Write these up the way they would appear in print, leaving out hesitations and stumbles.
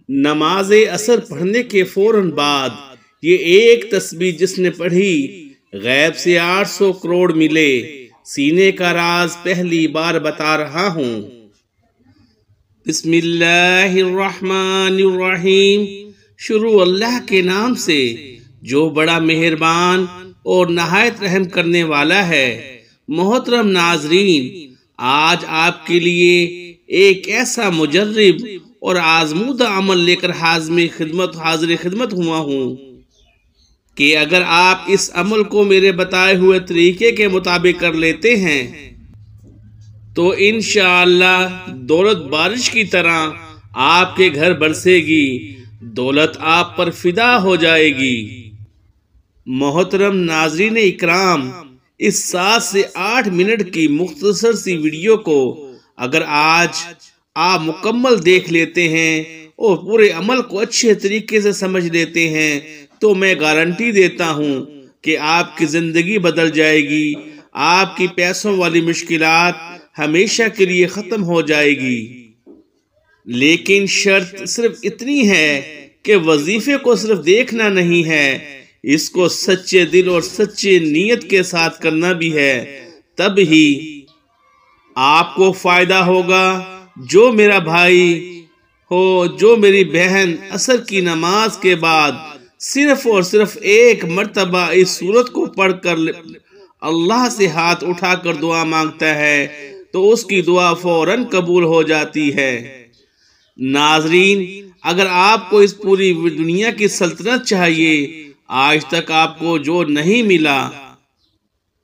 نماز اثر پڑھنے کے فوراً بعد یہ ایک تسبیح جس نے پڑھی غیب سے 800 کروڑ ملے، سینے کا راز پہلی بار بتا رہا ہوں۔ بسم اللہ الرحمن الرحیم، شروع اللہ کے نام سے جو بڑا مہربان اور نہایت رحم کرنے والا ہے۔ محترم ناظرین، آج آپ کے لیے ایک ایسا مجرب اور آزمودہ عمل لے کر حاضر خدمت ہوا ہوں کہ اگر آپ اس عمل کو میرے بتائے ہوئے طریقے کے مطابق کر لیتے ہیں تو انشاءاللہ دولت بارش کی طرح آپ کے گھر برسے گی، دولت آپ پر فدا ہو جائے گی۔ محترم ناظرین اکرام، اس 7 سے 8 منٹ کی مختصر سی ویڈیو کو اگر آج آپ مکمل دیکھ لیتے ہیں اور پورے عمل کو اچھے طریقے سے سمجھ لیتے ہیں تو میں گارنٹی دیتا ہوں کہ آپ کی زندگی بدل جائے گی، آپ کی پیسوں والی مشکلات ہمیشہ کے لیے ختم ہو جائے گی۔ لیکن شرط صرف اتنی ہے کہ وظیفے کو صرف دیکھنا نہیں ہے، اس کو سچے دل اور سچے نیت کے ساتھ کرنا بھی ہے، تب ہی آپ کو فائدہ ہوگا۔ جو میرا بھائی ہو، جو میری بہن عصر کی نماز کے بعد صرف اور صرف ایک مرتبہ اس سورت کو پڑھ کر اللہ سے ہاتھ اٹھا کر دعا مانگتا ہے تو اس کی دعا فوراً قبول ہو جاتی ہے۔ ناظرین، اگر آپ کو اس پوری دنیا کی سلطنت چاہیے، آج تک آپ کو جو نہیں ملا،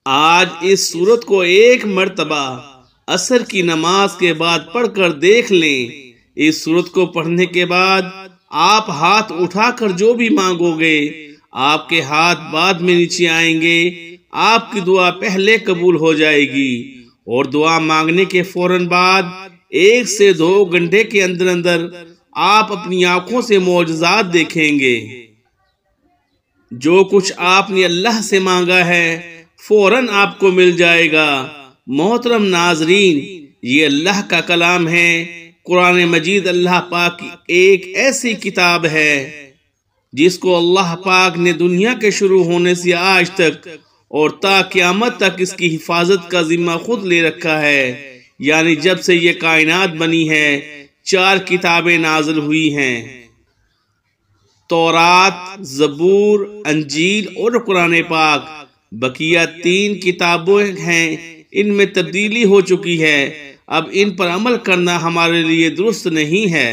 آج اس سورت کو ایک مرتبہ عصر کی نماز کے بعد پڑھ کر دیکھ لیں۔ اس سورت کو پڑھنے کے بعد آپ ہاتھ اٹھا کر جو بھی مانگو گے، آپ کے ہاتھ بعد میں نیچے آئیں گے، آپ کی دعا پہلے قبول ہو جائے گی، اور دعا مانگنے کے فوراً بعد 1 سے 2 گھنٹے کے اندر اندر آپ اپنی آنکھوں سے معجزات دیکھیں گے۔ جو کچھ آپ نے اللہ سے مانگا ہے فوراً آپ کو مل جائے گا۔ محترم ناظرین، یہ اللہ کا کلام ہے۔ قرآن مجید اللہ پاک کی ایک ایسی کتاب ہے جس کو اللہ پاک نے دنیا کے شروع ہونے سے آج تک اور تا قیامت تک اس کی حفاظت کا ذمہ خود لے رکھا ہے۔ یعنی جب سے یہ کائنات بنی ہے 4 کتابیں نازل ہوئی ہیں، تورات، زبور، انجیل اور قرآن پاک۔ بقیہ 3 کتابیں ہیں، ان میں تبدیلی ہو چکی ہے، اب ان پر عمل کرنا ہمارے لیے درست نہیں ہے۔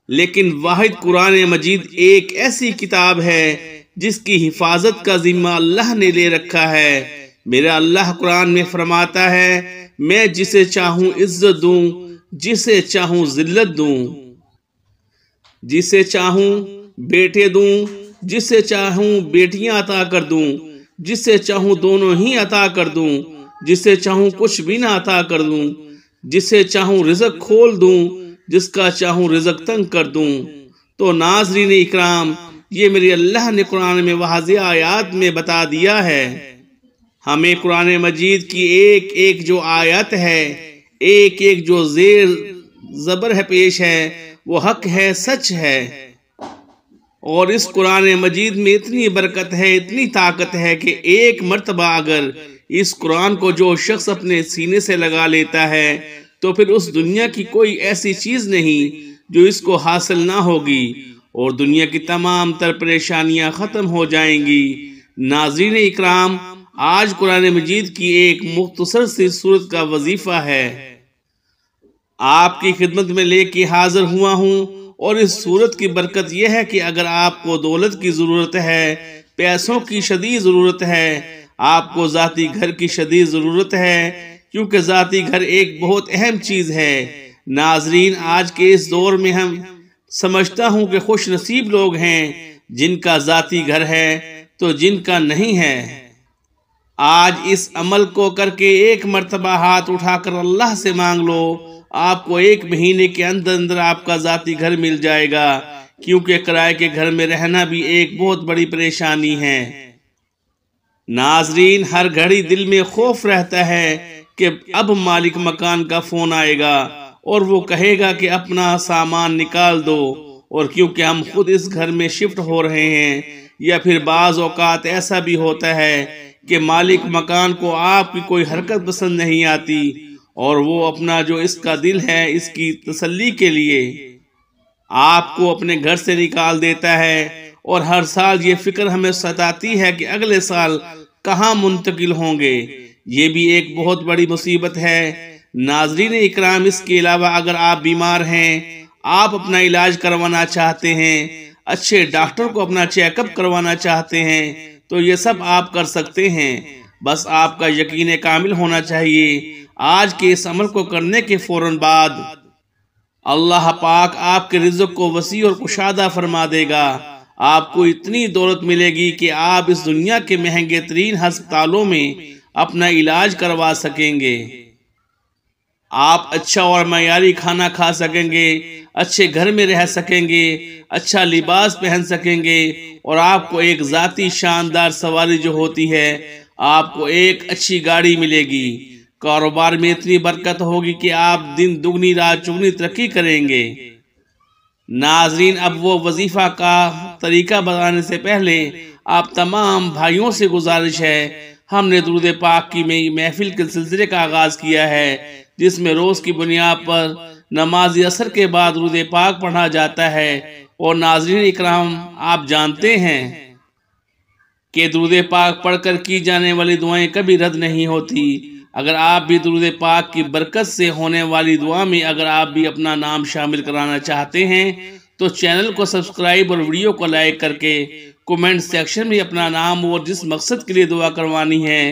لیکن واحد قرآن مجید ایک ایسی کتاب ہے جس کی حفاظت کا ذمہ اللہ نے لے رکھا ہے۔ میرا اللہ قرآن میں فرماتا ہے، میں جسے چاہوں عزت دوں، جسے چاہوں ذلت دوں، جسے چاہوں بیٹے دوں، جسے چاہوں بیٹیاں عطا کر دوں، جسے چاہوں دونوں ہی عطا کر دوں، جسے چاہوں کچھ بھی نہ عطا کر دوں، جسے چاہوں رزق کھول دوں، جس کا چاہوں رزق تنگ کر دوں۔ تو ناظرین اکرام، یہ میرے اللہ نے قرآن میں واضح آیات میں بتا دیا ہے۔ ہمیں قرآن مجید کی ایک ایک جو آیت ہے، ایک ایک جو زیر زبر ہے پیش ہے، وہ حق ہے، سچ ہے۔ اور اس قرآن مجید میں اتنی برکت ہے، اتنی طاقت ہے کہ ایک مرتبہ اگر اس قرآن کو جو شخص اپنے سینے سے لگا لیتا ہے تو پھر اس دنیا کی کوئی ایسی چیز نہیں جو اس کو حاصل نہ ہوگی، اور دنیا کی تمام تر پریشانیاں ختم ہو جائیں گی۔ ناظرین اکرام، آج قرآن مجید کی ایک مختصر سی سورت کا وظیفہ ہے آپ کی خدمت میں لے کے حاضر ہوا ہوں، اور اس سورت کی برکت یہ ہے کہ اگر آپ کو دولت کی ضرورت ہے، پیسوں کی شدید ضرورت ہے، آپ کو ذاتی گھر کی شدید ضرورت ہے، کیونکہ ذاتی گھر ایک بہت اہم چیز ہے۔ ناظرین، آج کے اس دور میں ہم سمجھتا ہوں کہ خوش نصیب لوگ ہیں جن کا ذاتی گھر ہے تو جن کا نہیں ہے۔ آج اس عمل کو کر کے ایک مرتبہ ہاتھ اٹھا کر اللہ سے مانگ لو، آپ کو 1 مہینے کے اندر اندر آپ کا ذاتی گھر مل جائے گا، کیونکہ کرائے کے گھر میں رہنا بھی ایک بہت بڑی پریشانی ہے۔ ناظرین، ہر گھڑی دل میں خوف رہتا ہے کہ اب مالک مکان کا فون آئے گا اور وہ کہے گا کہ اپنا سامان نکال دو، اور کیونکہ ہم خود اس گھر میں شفٹ ہو رہے ہیں، یا پھر بعض اوقات ایسا بھی ہوتا ہے کہ مالک مکان کو آپ کی کوئی حرکت پسند نہیں آتی، اور وہ اپنا جو اس کا دل ہے اس کی تسلی کے لیے آپ کو اپنے گھر سے نکال دیتا ہے، اور ہر سال یہ فکر ہمیں ستاتی ہے کہ اگلے سال کہاں منتقل ہوں گے۔ یہ بھی ایک بہت بڑی مصیبت ہے۔ ناظرین اکرام، اس کے علاوہ اگر آپ بیمار ہیں، آپ اپنا علاج کروانا چاہتے ہیں، اچھے ڈاکٹر کو اپنا چیک اپ کروانا چاہتے ہیں، تو یہ سب آپ کر سکتے ہیں۔ بس آپ کا یقین کامل ہونا چاہیے۔ آج کے اس عمل کو کرنے کے فوراً بعد اللہ پاک آپ کے رزق کو وسیع اور کشادہ فرما دے گا۔ آپ کو اتنی دولت ملے گی کہ آپ اس دنیا کے مہنگے ترین ہسپتالوں میں اپنا علاج کروا سکیں گے۔ آپ اچھا اور معیاری کھانا کھا سکیں گے، اچھے گھر میں رہ سکیں گے، اچھا لباس پہن سکیں گے، اور آپ کو ایک ذاتی شاندار سواری جو ہوتی ہے، آپ کو ایک اچھی گاڑی ملے گی۔ کاروبار میں اتنی برکت ہوگی کہ آپ دن دگنی رات چگنی ترقی کریں گے۔ ناظرین، اب وہ وظیفہ کا طریقہ بتانے سے پہلے آپ تمام بھائیوں سے گزارش ہے، ہم نے درود پاک کی محفل کے سلسلے کا آغاز کیا ہے، جس میں روز کی بنیاد پر نماز عصر کے بعد درود پاک پڑھا جاتا ہے۔ اور ناظرین اکرام، آپ جانتے ہیں کہ درود پاک پڑھ کر کی جانے والی دعائیں کبھی رد نہیں ہوتی۔ اگر آپ بھی درود پاک کی برکت سے ہونے والی دعا میں اگر آپ بھی اپنا نام شامل کرانا چاہتے ہیں تو چینل کو سبسکرائب اور ویڈیو کو لائک کر کے کومنٹ سیکشن میں اپنا نام اور جس مقصد کے لیے دعا کروانی ہے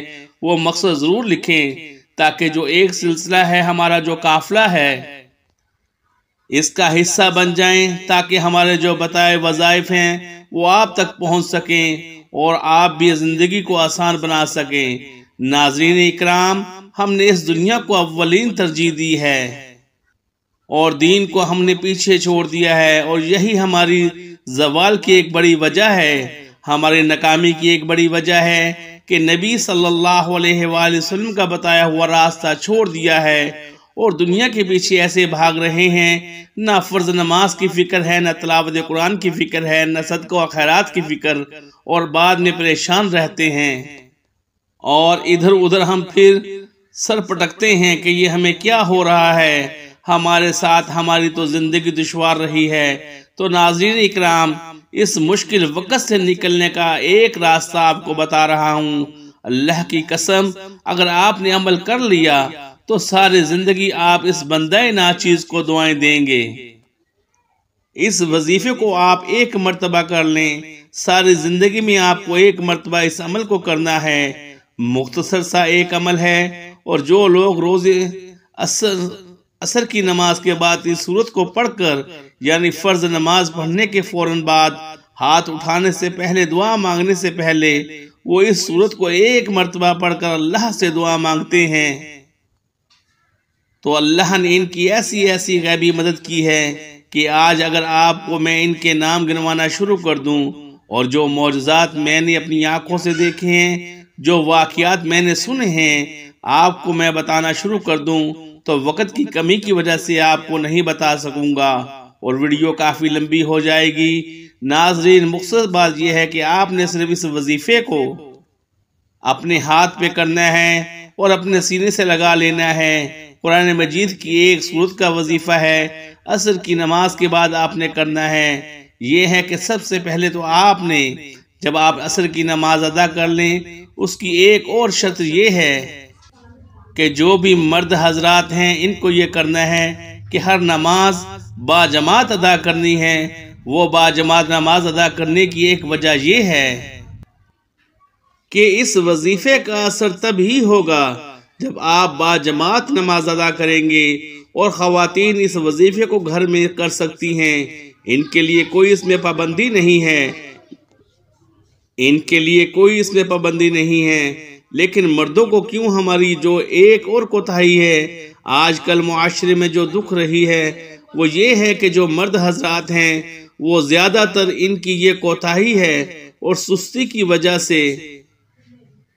وہ مقصد ضرور لکھیں، تاکہ جو ایک سلسلہ ہے، ہمارا جو قافلہ ہے، اس کا حصہ بن جائیں، تاکہ ہمارے جو بتائے وظائف ہیں وہ آپ تک پہنچ سکیں اور آپ بھی زندگی کو آسان بنا سکیں۔ ناظرین اکرام، ہم نے اس دنیا کو اولین ترجیح دی ہے اور دین کو ہم نے پیچھے چھوڑ دیا ہے، اور یہی ہماری زوال کی ایک بڑی وجہ ہے، ہماری ناکامی کی ایک بڑی وجہ ہے کہ نبی صلی اللہ علیہ وآلہ وسلم کا بتایا ہوا راستہ چھوڑ دیا ہے اور دنیا کے پیچھے ایسے بھاگ رہے ہیں، نہ فرض نماز کی فکر ہے، نہ تلاوت قرآن کی فکر ہے، نہ صدقہ و خیرات کی فکر، اور بعد میں پریشان رہتے ہیں، اور ادھر ادھر ہم پھر سر پٹکتے ہیں کہ یہ ہمیں کیا ہو رہا ہے، ہمارے ساتھ ہماری تو زندگی دشوار رہی ہے۔ تو ناظرین اکرام، اس مشکل وقت سے نکلنے کا ایک راستہ آپ کو بتا رہا ہوں۔ اللہ کی قسم، اگر آپ نے عمل کر لیا تو ساری زندگی آپ اس بندہ ناچیز کو دعائیں دیں گے۔ اس وظیفے کو آپ ایک مرتبہ کر لیں، ساری زندگی میں آپ کو ایک مرتبہ اس عمل کو کرنا ہے۔ مختصر سا ایک عمل ہے، اور جو لوگ روز عصر کی نماز کے بعد اس سورت کو پڑھ کر، یعنی فرض نماز پڑھنے کے فوراً بعد ہاتھ اٹھانے سے پہلے، دعا مانگنے سے پہلے وہ اس سورت کو ایک مرتبہ پڑھ کر اللہ سے دعا مانگتے ہیں، تو اللہ نے ان کی ایسی غیبی مدد کی ہے کہ آج اگر آپ کو میں ان کے نام گنوانا شروع کر دوں، اور جو معجزات میں نے اپنی آنکھوں سے دیکھے ہیں، جو واقعات میں نے سنے ہیں، آپ کو میں بتانا شروع کر دوں تو وقت کی کمی کی وجہ سے آپ کو نہیں بتا سکوں گا، اور ویڈیو کافی لمبی ہو جائے گی۔ ناظرین، مختصر بات یہ ہے کہ آپ نے صرف اس وظیفے کو اپنے ہاتھ پہ کرنا ہے اور اپنے سینے سے لگا لینا ہے۔ قرآن مجید کی ایک سورت کا وظیفہ ہے، عصر کی نماز کے بعد آپ نے کرنا ہے۔ یہ ہے کہ سب سے پہلے تو آپ نے جب آپ عصر کی نماز ادا کر لیں، اس کی ایک اور شرط یہ ہے کہ جو بھی مرد حضرات ہیں ان کو یہ کرنا ہے کہ ہر نماز با جماعت ادا کرنی ہے۔ وہ با جماعت نماز ادا کرنے کی ایک وجہ یہ ہے کہ اس وظیفے کا اثر تب ہی ہوگا جب آپ با جماعت نماز ادا کریں گے، اور خواتین اس وظیفے کو گھر میں کر سکتی ہیں، ان کے لیے کوئی اس میں پابندی نہیں ہے، لیکن مردوں کو کیوں ہماری جو ایک اور کوتاہی ہے آج کل معاشرے میں جو دکھ رہی ہے وہ یہ ہے کہ جو مرد حضرات ہیں وہ زیادہ تر ان کی یہ کوتاہی ہے اور سستی کی وجہ سے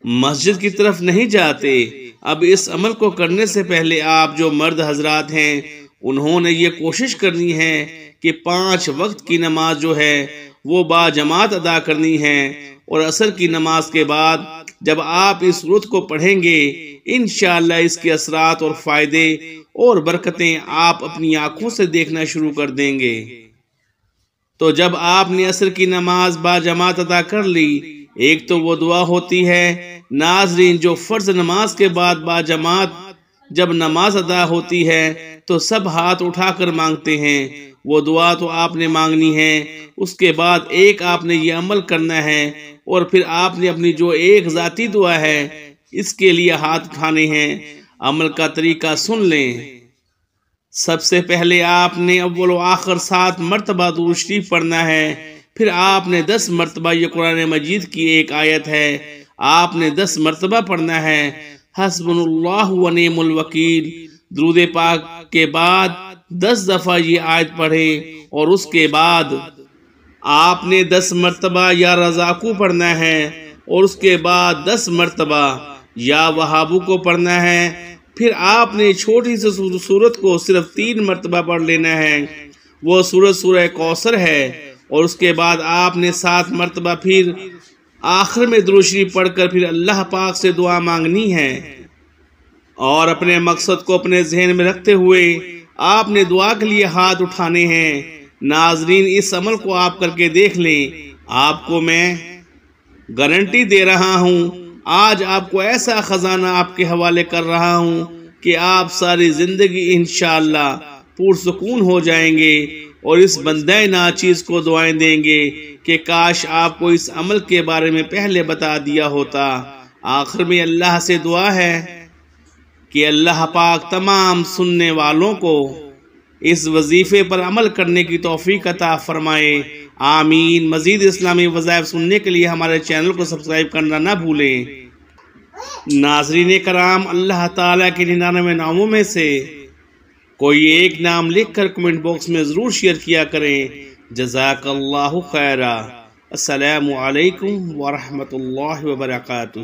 مسجد کی طرف نہیں جاتے۔ اب اس عمل کو کرنے سے پہلے آپ جو مرد حضرات ہیں انہوں نے یہ کوشش کرنی ہے کہ 5 وقت کی نماز جو ہے وہ با جماعت ادا کرنی ہے، اور عصر کی نماز کے بعد جب آپ اس سورت کو پڑھیں گے انشاءاللہ اس کے اثرات اور فائدے اور برکتیں آپ اپنی آنکھوں سے دیکھنا شروع کر دیں گے۔ تو جب آپ نے عصر کی نماز با جماعت ادا کر لی، ایک تو وہ دعا ہوتی ہے ناظرین جو فرض نماز کے بعد با جماعت جب نماز ادا ہوتی ہے تو سب ہاتھ اٹھا کر مانگتے ہیں، وہ دعا تو آپ نے مانگنی ہے۔ اس کے بعد ایک آپ نے یہ عمل کرنا ہے، اور پھر آپ نے اپنی جو ایک ذاتی دعا ہے اس کے لیے ہاتھ اٹھانے ہیں۔ عمل کا طریقہ سن لیں۔ سب سے پہلے آپ نے اول و آخر 7 مرتبہ درود شریف پڑھنا ہے، پھر آپ نے 10 مرتبہ، یہ قرآن مجید کی ایک آیت ہے، آپ نے 10 مرتبہ پڑھنا ہے حسبنا اللہ و نعم الوکیل۔ درود پاک کے بعد 10 دفعہ یہ آیت پڑھیں، اور اس کے بعد آپ نے 10 مرتبہ یا رزاقو پڑھنا ہے، اور اس کے بعد 10 مرتبہ یا وہابو کو پڑھنا ہے۔ پھر آپ نے چھوٹی سی سورت کو صرف 3 مرتبہ پڑھ لینا ہے، وہ سورت سورہ کوثر ہے، اور اس کے بعد آپ نے 7 مرتبہ پھر آخر میں درود شریف پڑھ کر پھر اللہ پاک سے دعا مانگنی ہے، اور اپنے مقصد کو اپنے ذہن میں رکھتے ہوئے آپ نے دعا کے لیے ہاتھ اٹھانے ہیں۔ ناظرین اس عمل کو آپ کر کے دیکھ لیں، آپ کو میں گارنٹی دے رہا ہوں، آج آپ کو ایسا خزانہ آپ کے حوالے کر رہا ہوں کہ آپ ساری زندگی انشاءاللہ پرسکون ہو جائیں گے، اور اس بندہ ناچیز کو دعائیں دیں گے کہ کاش آپ کو اس عمل کے بارے میں پہلے بتا دیا ہوتا۔ آخر میں اللہ سے دعا ہے کہ اللہ پاک تمام سننے والوں کو اس وظیفے پر عمل کرنے کی توفیق عطا فرمائے، آمین۔ مزید اسلامی وظائف سننے کے لیے ہمارے چینل کو سبسکرائب کرنا نہ بھولیں۔ ناظرین کرام، اللہ تعالیٰ کے 99 ناموں میں سے کوئی ایک نام لکھ کر کمنٹ باکس میں ضرور شیئر کیا کریں۔ جزاک اللہ خیرہ۔ السلام علیکم ورحمۃ اللہ وبرکاتہ۔